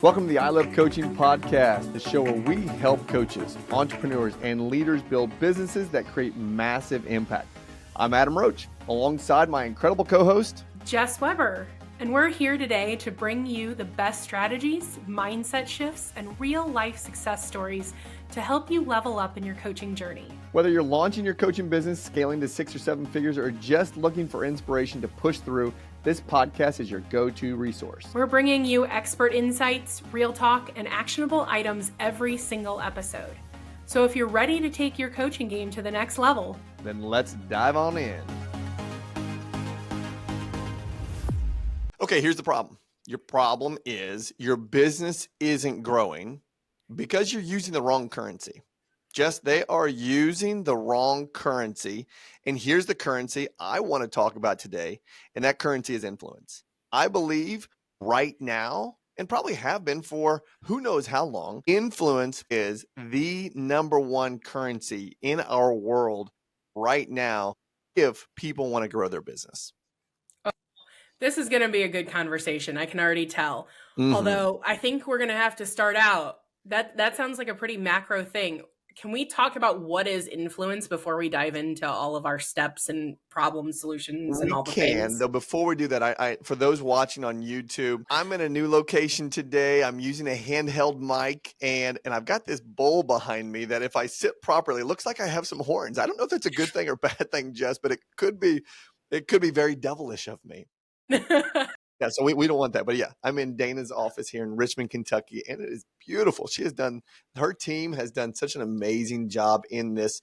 Welcome to the I Love Coaching podcast, the show where we help coaches, entrepreneurs, and leaders build businesses that create massive impact. I'm Adam Roach, alongside my incredible co-host, Jess Webber, and we're here today to bring you the best strategies, mindset shifts, and real-life success stories to help you level up in your coaching journey. Whether you're launching your coaching business, scaling to 6 or 7 figures, or just looking for inspiration to push through, this podcast is your go-to resource. We're bringing you expert insights, real talk, and actionable items every single episode. So if you're ready to take your coaching game to the next level, then let's dive on in. Okay, here's the problem. Your problem is your business isn't growing because you're using the wrong currency. Just they are using the wrong currency. And here's the currency I want to talk about today. And that currency is influence. I believe right now, and probably have been for who knows how long, influence is the number one currency in our world right now if people want to grow their business. This is going to be a good conversation. I can already tell. Although I think we're going to have to start out. That sounds like a pretty macro thing. Can we talk about what is influence before we dive into all of our steps and problem solutions and all the things? Though before we do that, I for those watching on YouTube, I'm in a new location today. I'm using a handheld mic and I've got this bowl behind me that if I sit properly, it looks like I have some horns. I don't know if that's a good thing or bad thing, Jess, but it could be very devilish of me. Yeah, so we don't want that. But yeah, I'm in Dana's office here in Richmond, Kentucky, and it is beautiful. Her team has done such an amazing job in this.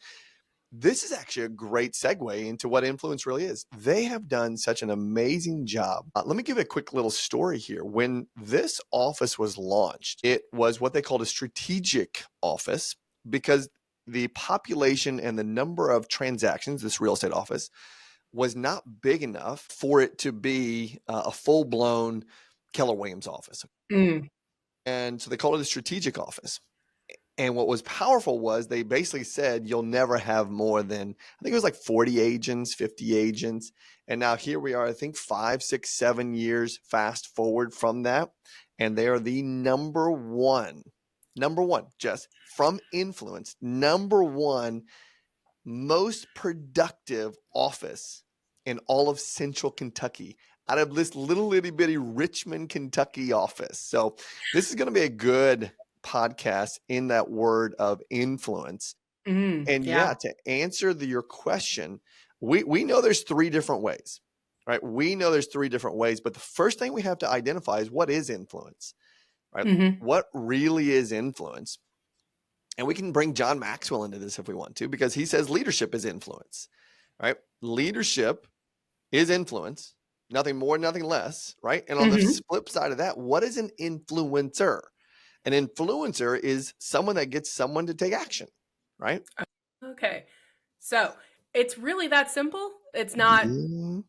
This is actually a great segue into what influence really is. They have done such an amazing job. Let me give a quick little story here. When this office was launched, it was what they called a strategic office because the population and the number of transactions, this real estate office, was not big enough for it to be a full-blown Keller Williams office. And so they called it a strategic office. And what was powerful was they basically said, you'll never have more than, I think it was like 40 agents, 50 agents. And now here we are, I think 5, 6, 7 years fast forward from that. And they are the number one, Jess, from influence, number one most productive office in all of central Kentucky out of this little itty bitty Richmond, Kentucky office. So this is going to be a good podcast in that word of influence. And to answer your question, we know there's 3 different ways, right? We know there's 3 different ways, but the first thing we have to identify is what is influence, right? What really is influence? And we can bring John Maxwell into this if we want to, because he says leadership is influence, right? Leadership is influence, nothing more, nothing less, right? And on the flip side of that, what is an influencer? An influencer is someone that gets someone to take action, right? Okay. So it's really that simple. It's not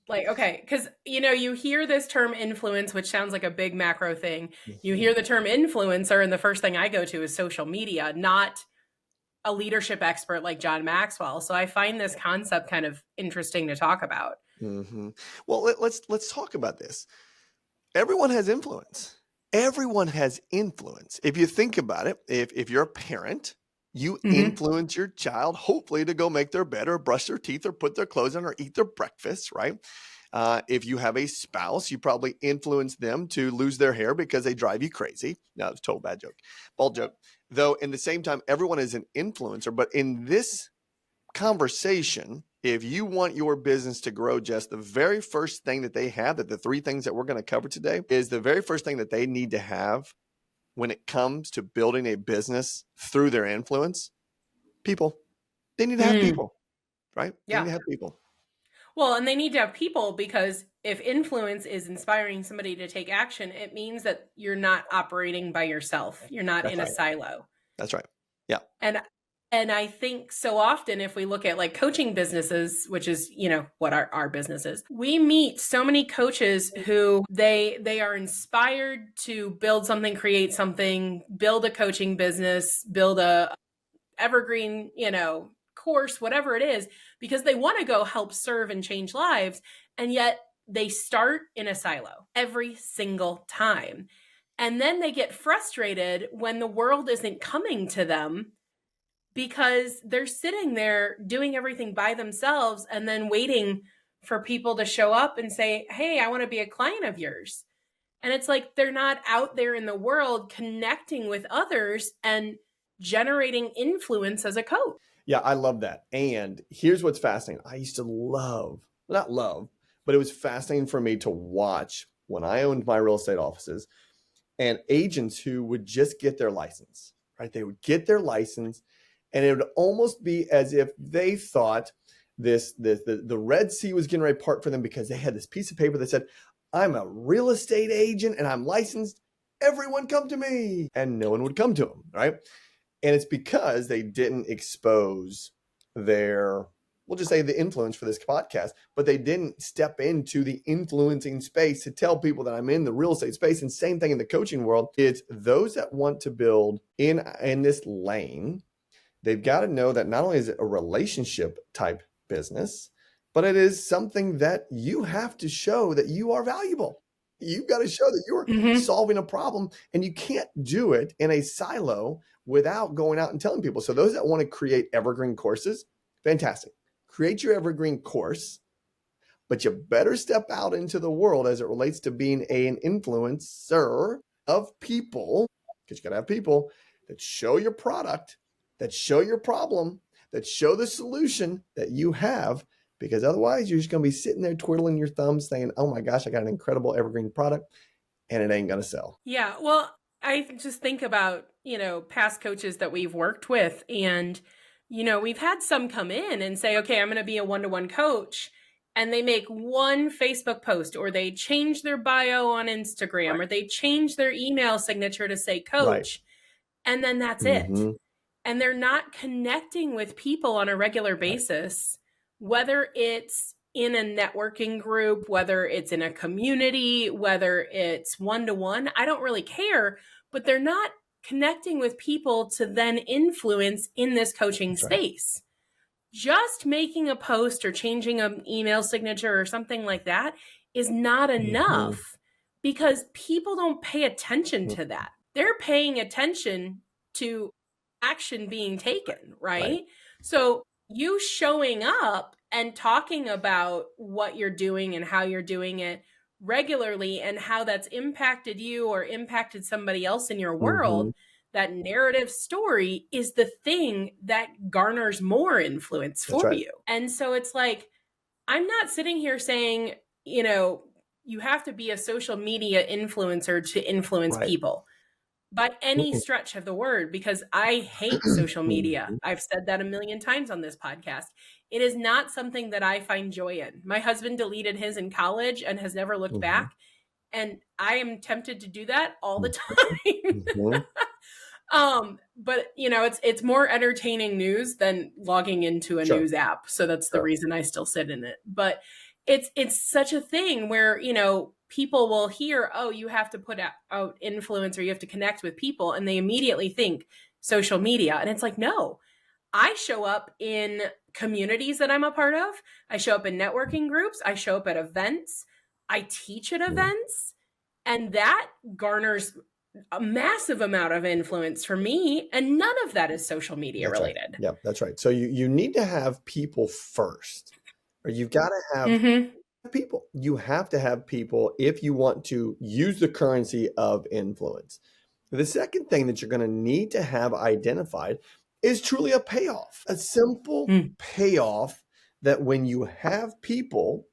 like, okay, because, you hear this term influence, which sounds like a big macro thing. You hear the term influencer, and the first thing I go to is social media, not a leadership expert like John Maxwell. So I find this concept kind of interesting to talk about. Well, let's talk about this. Everyone has influence. Everyone has influence. If you think about it, if you're a parent, you influence your child, hopefully to go make their bed or brush their teeth or put their clothes on or eat their breakfast, right? If you have a spouse, you probably influence them to lose their hair because they drive you crazy. No, it's a total bad joke. Bald joke. Though in the same time, everyone is an influencer. But in this conversation, if you want your business to grow, Jess, the very first thing that they have, that the 3 things that we're going to cover today, is the very first thing that they need to have when it comes to building a business through their influence, people. They need to have people, right? They need to have people. Well, and they need to have people because if influence is inspiring somebody to take action, it means that you're not operating by yourself. You're not in a silo. That's right. Yeah. And I think so often if we look at like coaching businesses, which is, what our business is, we meet so many coaches who they are inspired to build something, create something, build a coaching business, build a evergreen, course, whatever it is, because they want to go help serve and change lives. And yet they start in a silo every single time. And then they get frustrated when the world isn't coming to them because they're sitting there doing everything by themselves and then waiting for people to show up and say, "Hey, I want to be a client of yours." And it's like they're not out there in the world connecting with others and generating influence as a coach. Yeah, I love that. And here's what's fascinating. I used to love, not love, but it was fascinating for me to watch when I owned my real estate offices and agents who would just get their license, right? They would get their license and it would almost be as if they thought the Red Sea was getting ready to part for them because they had this piece of paper that said, I'm a real estate agent and I'm licensed. Everyone come to me. And no one would come to them, right? And it's because they didn't expose their, we'll just say the influence for this podcast, but they didn't step into the influencing space to tell people that I'm in the real estate space. And same thing in the coaching world. It's those that want to build in this lane. They've got to know that not only is it a relationship type business, but it is something that you have to show that you are valuable. You've got to show that you're solving a problem, and you can't do it in a silo without going out and telling people. So those that want to create evergreen courses, fantastic. Create your evergreen course, but you better step out into the world as it relates to being an influencer of people, because you got to have people that show your product, that show your problem, that show the solution that you have, because otherwise you're just going to be sitting there twiddling your thumbs saying, oh my gosh, I got an incredible evergreen product, and it ain't going to sell. Yeah. Well, I just think about, past coaches that we've worked with, and, we've had some come in and say, okay, I'm going to be a one-to-one coach. And they make one Facebook post, or they change their bio on Instagram, Right. or they change their email signature to say coach. Right. And then that's it. And they're not connecting with people on a regular basis, whether it's in a networking group, whether it's in a community, whether it's one-to-one, I don't really care, but they're not connecting with people to then influence in this coaching space. Just making a post or changing an email signature or something like that is not enough, because people don't pay attention to that. They're paying attention to action being taken, right? So you showing up and talking about what you're doing and how you're doing it regularly and how that's impacted you or impacted somebody else in your world, that narrative story is the thing that garners more influence for you. And so it's like, I'm not sitting here saying, you have to be a social media influencer to influence people by any stretch of the word, because I hate social media. I've said that a million times on this podcast. It is not something that I find joy in. My husband deleted his in college and has never looked back. And I am tempted to do that all the time. But it's more entertaining news than logging into a news app. So that's the reason I still sit in it. But it's such a thing where, people will hear, oh, you have to put out influence, or you have to connect with people, and they immediately think social media. And it's like, no, I show up in communities that I'm a part of. I show up in networking groups. I show up at events. I teach at events. And that garners a massive amount of influence for me. And none of that is social media related. Yeah, that's right. So you need to have people first, or you've got to have people. You have to have people if you want to use the currency of influence. The second thing that you're going to need to have identified is truly a payoff, a simple payoff, that when you have people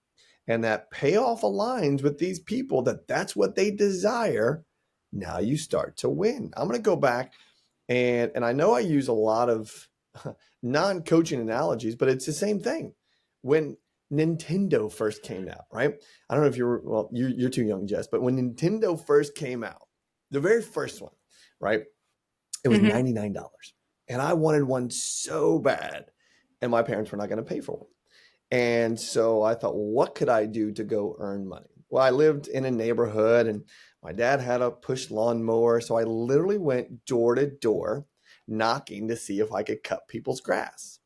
and that payoff aligns with these people, that's what they desire, now you start to win. I'm going to go back and I know I use a lot of non-coaching analogies, but it's the same thing. When Nintendo first came out, right? I don't know if you're too young, Jess, but when Nintendo first came out, the very first one, right? It was $99. And I wanted one so bad, and my parents were not going to pay for one. And so I thought, well, what could I do to go earn money? Well, I lived in a neighborhood and my dad had a push lawnmower. So I literally went door to door knocking to see if I could cut people's grass.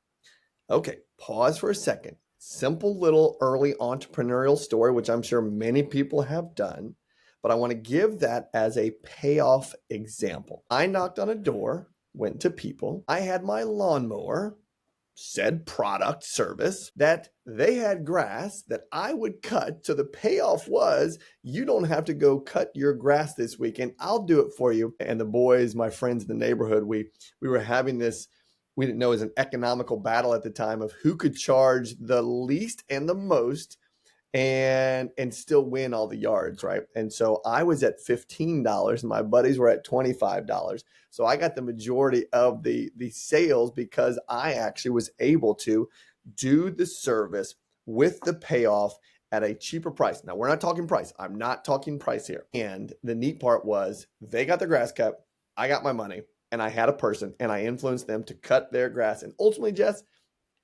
Okay, pause for a second. Simple little early entrepreneurial story, which I'm sure many people have done. but I want to give that as a payoff example. I knocked on a door, went to people. I had my lawnmower, said product service, that they had grass that I would cut. So the payoff was, you don't have to go cut your grass this weekend. I'll do it for you. And the boys, my friends in the neighborhood, we were having this, we didn't know it was an economical battle at the time of who could charge the least and the most and still win all the yards, right? And so I was at $15 and my buddies were at $25. So I got the majority of the sales because I actually was able to do the service with the payoff at a cheaper price. Now, we're not talking price. I'm not talking price here. And the neat part was they got their grass cut, I got my money, and I had a person and I influenced them to cut their grass. And ultimately, Jess,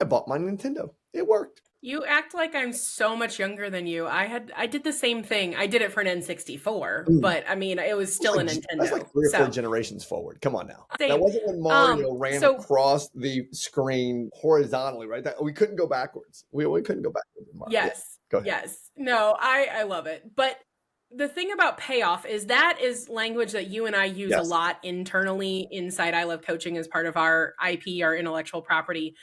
I bought my Nintendo. It worked. You act like I'm so much younger than you. I did the same thing. I did it for an N64, but I mean, it was still a Nintendo. That's like 3 or 4 generations forward. Come on now. Same. That wasn't when Mario ran across the screen horizontally, right? We couldn't go backwards. We couldn't go backwards. Yes. Go ahead. Yes. No, I love it. But the thing about payoff is that is language that you and I use a lot internally inside I Love Coaching as part of our IP, our intellectual property.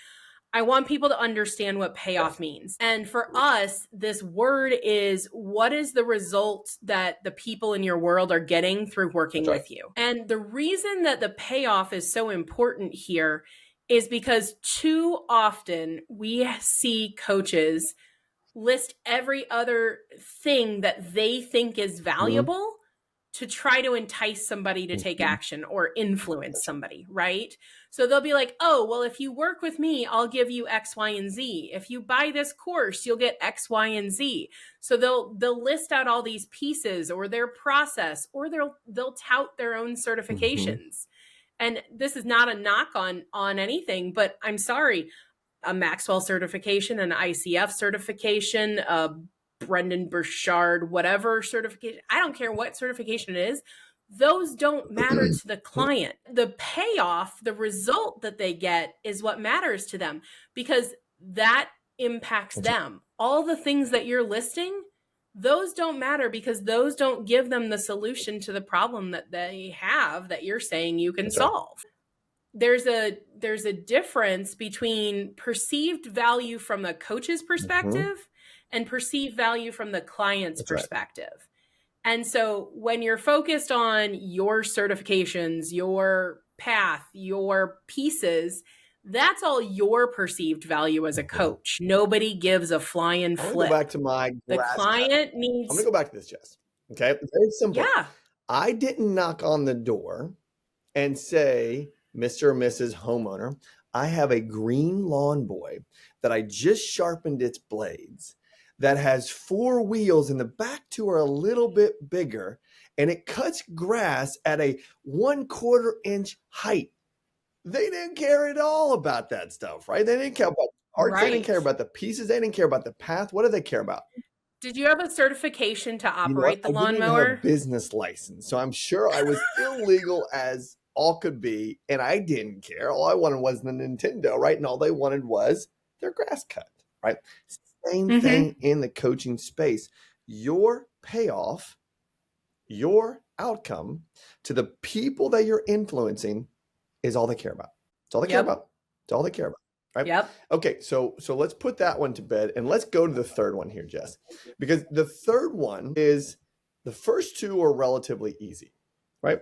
I want people to understand what payoff means. And for us, this word is, what is the result that the people in your world are getting through working with you? And the reason that the payoff is so important here is because too often we see coaches list every other thing that they think is valuable to try to entice somebody to take action or influence somebody, right? So they'll be like, oh, well, if you work with me, I'll give you X, Y, and Z. If you buy this course, you'll get X, Y, and Z. So they'll list out all these pieces or their process, or they'll tout their own certifications. And this is not a knock on anything, but I'm sorry, a Maxwell certification, an ICF certification, a Brendan Burchard, whatever certification, I don't care what certification it is, those don't matter to the client. The payoff, the result that they get is what matters to them, because that impacts them. All the things that you're listing, those don't matter, because those don't give them the solution to the problem that they have that you're saying you can solve. There's a difference between perceived value from the coach's perspective and perceived value from the client's perspective. And so when you're focused on your certifications, your path, your pieces, that's all your perceived value as a coach. Nobody gives a flying flip. I'm going to go back to my the client needs. I'm going to go back to this, Jess. Okay. Very simple. Yeah. I didn't knock on the door and say, Mr. or Mrs. Homeowner, I have a green lawn boy that I just sharpened its blades, that has 4 wheels and the back 2 are a little bit bigger, and it cuts grass at a 1/4 inch height. They didn't care at all about that stuff, right? They didn't care about parts. They didn't care about the pieces. They didn't care about the path. What do they care about? Did you have a certification to operate the lawnmower? I didn't even have a business license, so I'm sure I was illegal as all could be, and I didn't care. All I wanted was the Nintendo, right? And all they wanted was their grass cut, right? Same thing in the coaching space. Your payoff, your outcome to the people that you're influencing is all they care about. It's all they care about. It's all they care about. Right? Yep. Okay, so let's put that one to bed, and let's go to the third one here, Jess, because the third one is, the first 2 are relatively easy, right?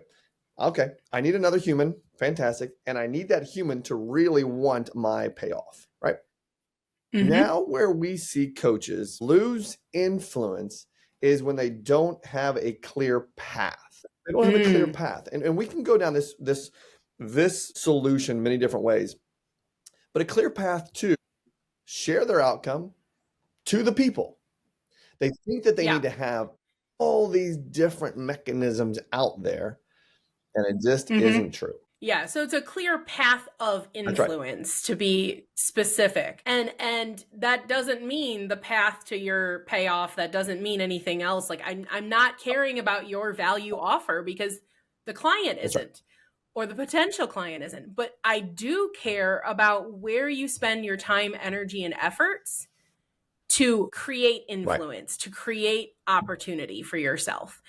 Okay, I need another human, fantastic, and I need that human to really want my payoff, right? Now, where we see coaches lose influence is when they don't have a clear path. They don't have a clear path, and we can go down this solution many different ways, but a clear path to share their outcome to the people. They think that they need to have all these different mechanisms out there, and it just isn't true. Yeah, so it's a clear path of influence, to be specific. And that doesn't mean the path to your payoff. That doesn't mean anything else. Like, I'm not caring about your value offer because the client isn't, or the potential client isn't. But I do care about where you spend your time, energy, and efforts to create influence, to create opportunity for yourself.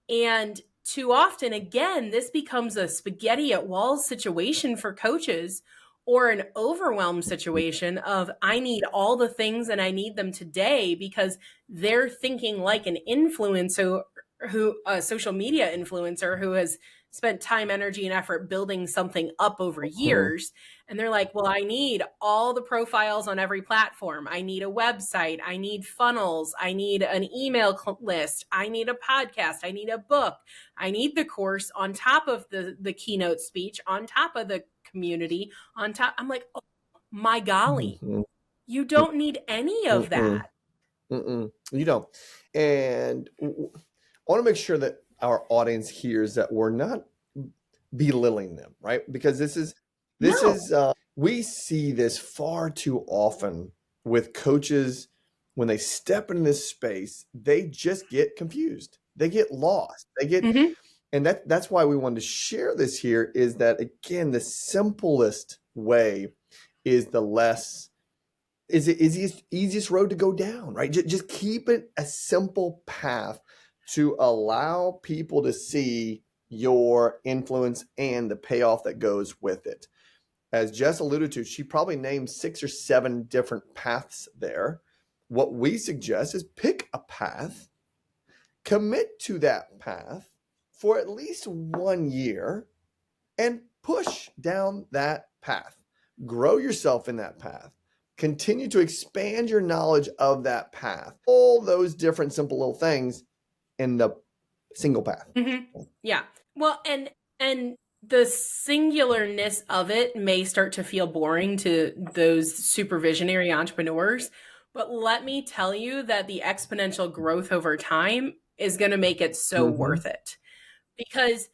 And too often, again, this becomes a spaghetti at walls situation for coaches, or an overwhelm situation of I need all the things and I need them today, because they're thinking like an influencer, who a social media influencer who has spent time, energy, and effort building something up over years. And they're like, well, I need all the profiles on every platform. I need a website. I need funnels. I need an email list. I need a podcast. I need a book. I need the course on top of the keynote speech, on top of the community, on top. I'm like, oh my golly, you don't need any of that. You don't. And I want to make sure that our audience hears that we're not belittling them, right? Because this is we see this far too often with coaches. When they step in this space, they just get confused. They get lost. They get, and that's why we wanted to share this here, is that, again, the simplest way is the easiest road to go down, right? Just keep it a simple path to allow people to see your influence and the payoff that goes with it. As Jess alluded to, she probably named 6 or 7 different paths there. What we suggest is pick a path, commit to that path for at least 1 year, and push down that path. Grow yourself in that path. Continue to expand your knowledge of that path. All those different simple little things in the single path. Yeah. Well, and the singularness of it may start to feel boring to those supervisionary entrepreneurs, but let me tell you that the exponential growth over time is going to make it so worth it. Because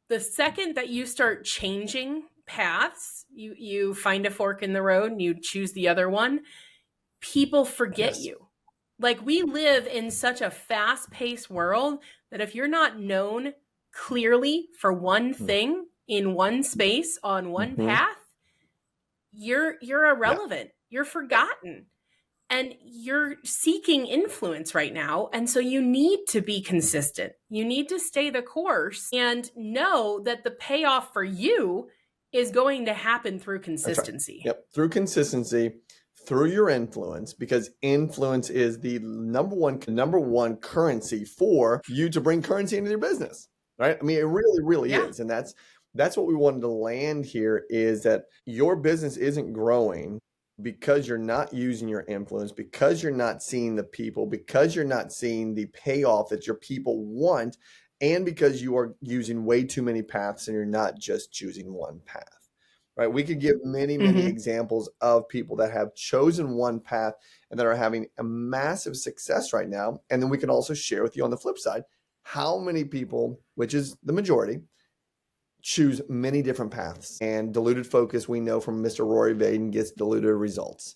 the second that you start changing paths, you find a fork in the road and you choose the other one, people forget you. Like, we live in such a fast-paced world that if you're not known clearly for one thing in one space on one path, you're irrelevant. You're forgotten. And you're seeking influence right now. And so you need to be consistent. You need to stay the course and know that the payoff for you is going to happen through consistency. Yep, through consistency, through your influence, because influence is the number one currency for you to bring currency into your business, right? I mean, it really is. And that's what we wanted to land here, is that your business isn't growing because you're not using your influence, because you're not seeing the people, because you're not seeing the payoff that your people want, and because you are using way too many paths and you're not just choosing one path. Right? We could give many examples of people that have chosen one path and that are having a massive success right now. And then we can also share with you on the flip side how many people, which is the majority, choose many different paths. And diluted focus, we know from Mr. Rory Vaden, gets diluted results,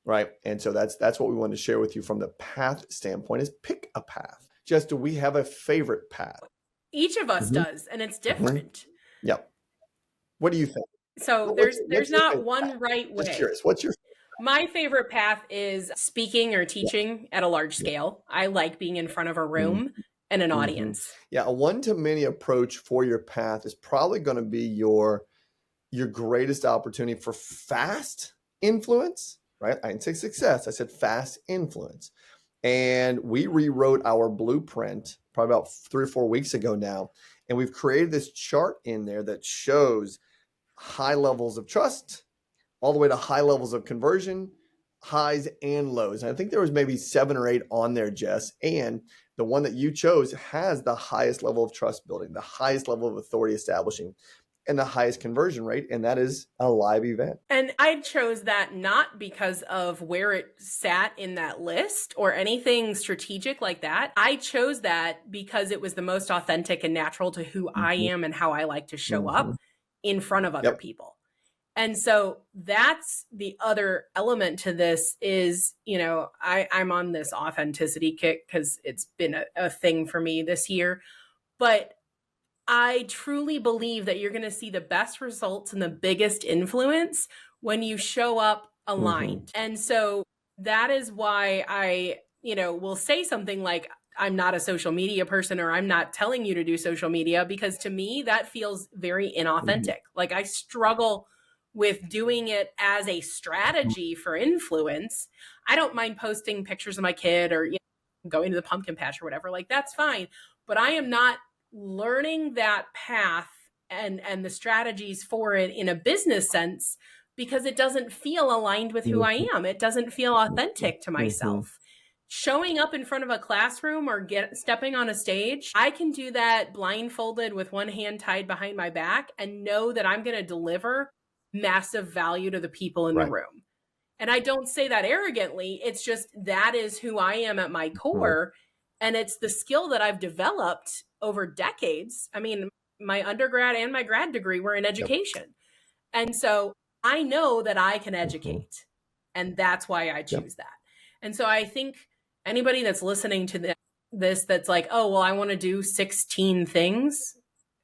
right? And so that's what we wanted to share with you from the path standpoint, is pick a path. Jess, do we have a favorite path? Each of us does, and it's different. Yep. What do you think? So there's not one right way. Just curious, what's your My favorite path is speaking or teaching at a large scale. I like being in front of a room and an audience. Yeah, a one-to-many approach for your path is probably going to be your greatest opportunity for fast influence, right? I didn't say success, I said fast influence. And we rewrote our blueprint probably about 3 or 4 weeks ago now. And we've created this chart in there that shows high levels of trust, all the way to high levels of conversion, highs and lows. And I think there was maybe 7 or 8 on there, Jess. And the one that you chose has the highest level of trust building, the highest level of authority establishing, and the highest conversion rate. And that is a live event. And I chose that not because of where it sat in that list or anything strategic like that. I chose that because it was the most authentic and natural to who I am and how I like to show up in front of other people. And so that's the other element to this is, I'm on this authenticity kick because it's been a thing for me this year. But I truly believe that you're going to see the best results and the biggest influence when you show up aligned. And so that is why I, will say something like, I'm not a social media person, or I'm not telling you to do social media, because to me that feels very inauthentic. Like I struggle with doing it as a strategy for influence. I don't mind posting pictures of my kid, or going to the pumpkin patch or whatever. Like that's fine, but I am not learning that path and the strategies for it in a business sense, because it doesn't feel aligned with who I am. It doesn't feel authentic to myself. Showing up in front of a classroom or stepping on a stage, I can do that blindfolded with one hand tied behind my back and know that I'm going to deliver massive value to the people in the room. And I don't say that arrogantly. It's just that is who I am at my core. And it's the skill that I've developed over decades. I mean, my undergrad and my grad degree were in education. And so I know that I can educate. And that's why I choose that. And so I think anybody that's listening to this that's like, oh, well, I want to do 16 things,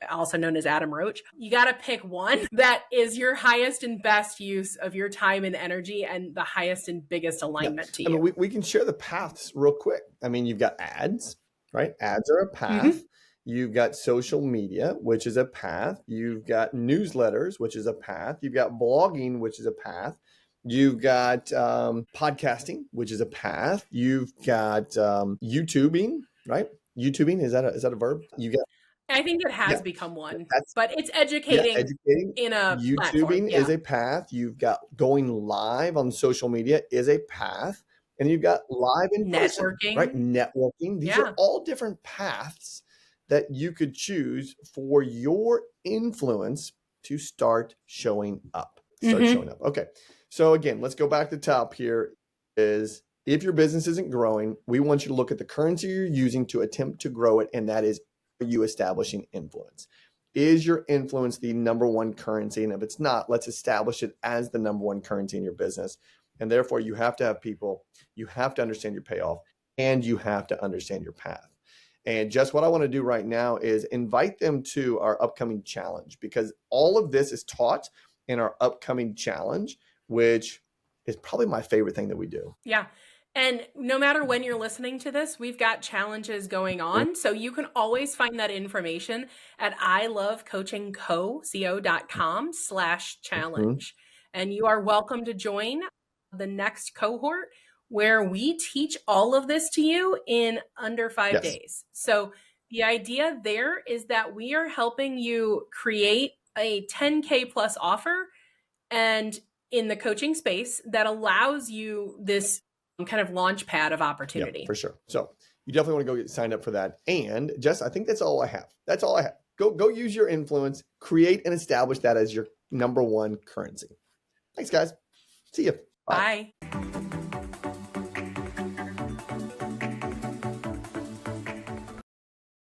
also known as Adam Roach, you got to pick one that is your highest and best use of your time and energy and the highest and biggest alignment to you. I mean, we can share the paths real quick. I mean, you've got ads, right? Ads are a path. You've got social media, which is a path. You've got newsletters, which is a path. You've got blogging, which is a path. You've got podcasting, which is a path. You've got YouTubing, right? YouTubing, is that a verb? You got. I think it has become one, but it's educating in a YouTubing platform. is a path. You've got going live on social media is a path. And you've got live in person, right? Networking. These are all different paths that you could choose for your influence to start showing up. Okay. So again, let's go back to the top here. Is if your business isn't growing, we want you to look at the currency you're using to attempt to grow it. And that is, are you establishing influence? Is your influence the number one currency? And if it's not, let's establish it as the number one currency in your business. And therefore, you have to have people, you have to understand your payoff, and you have to understand your path. And just what I want to do right now is invite them to our upcoming challenge, because all of this is taught in our upcoming challenge, which is probably my favorite thing that we do. Yeah. And no matter when you're listening to this, we've got challenges going on. So you can always find that information at ilovecoachingco.com/challenge. And you are welcome to join the next cohort, where we teach all of this to you in under 5 days. So the idea there is that we are helping you create a 10K plus offer and in the coaching space that allows you this kind of launch pad of opportunity. Yeah, for sure. So you definitely want to go get signed up for that. And Jess, I think that's all I have. That's all I have. Go use your influence, create and establish that as your number one currency. Thanks, guys. See you. Bye.